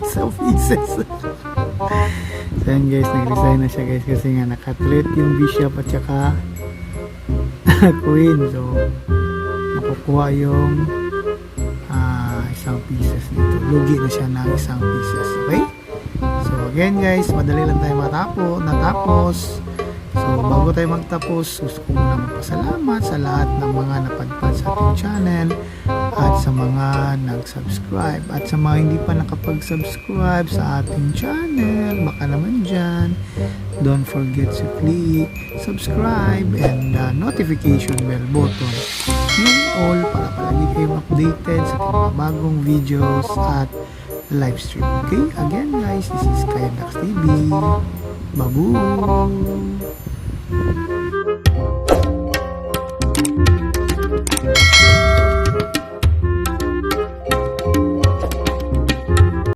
isang pieces. So yan guys, nag-resign na siya guys kasi nga naka-threat yung bishop at saka queen. So makukuha yung isang pieces dito. Lugi na siya ng isang pieces. Okay? So again guys, madali lang tayo natapos. So bago tayo magtapos, gusto ko muna magpasalamat sa lahat ng mga napadpad sa ating channel at sa mga nag-subscribe at sa mga hindi pa nakapag-subscribe sa ating channel, baka naman dyan, don't forget to click subscribe and notification bell button, yung all, para palagi kayong updated sa mga bagong videos at live stream. Okay, again guys, this is Kayandax TV. Babu!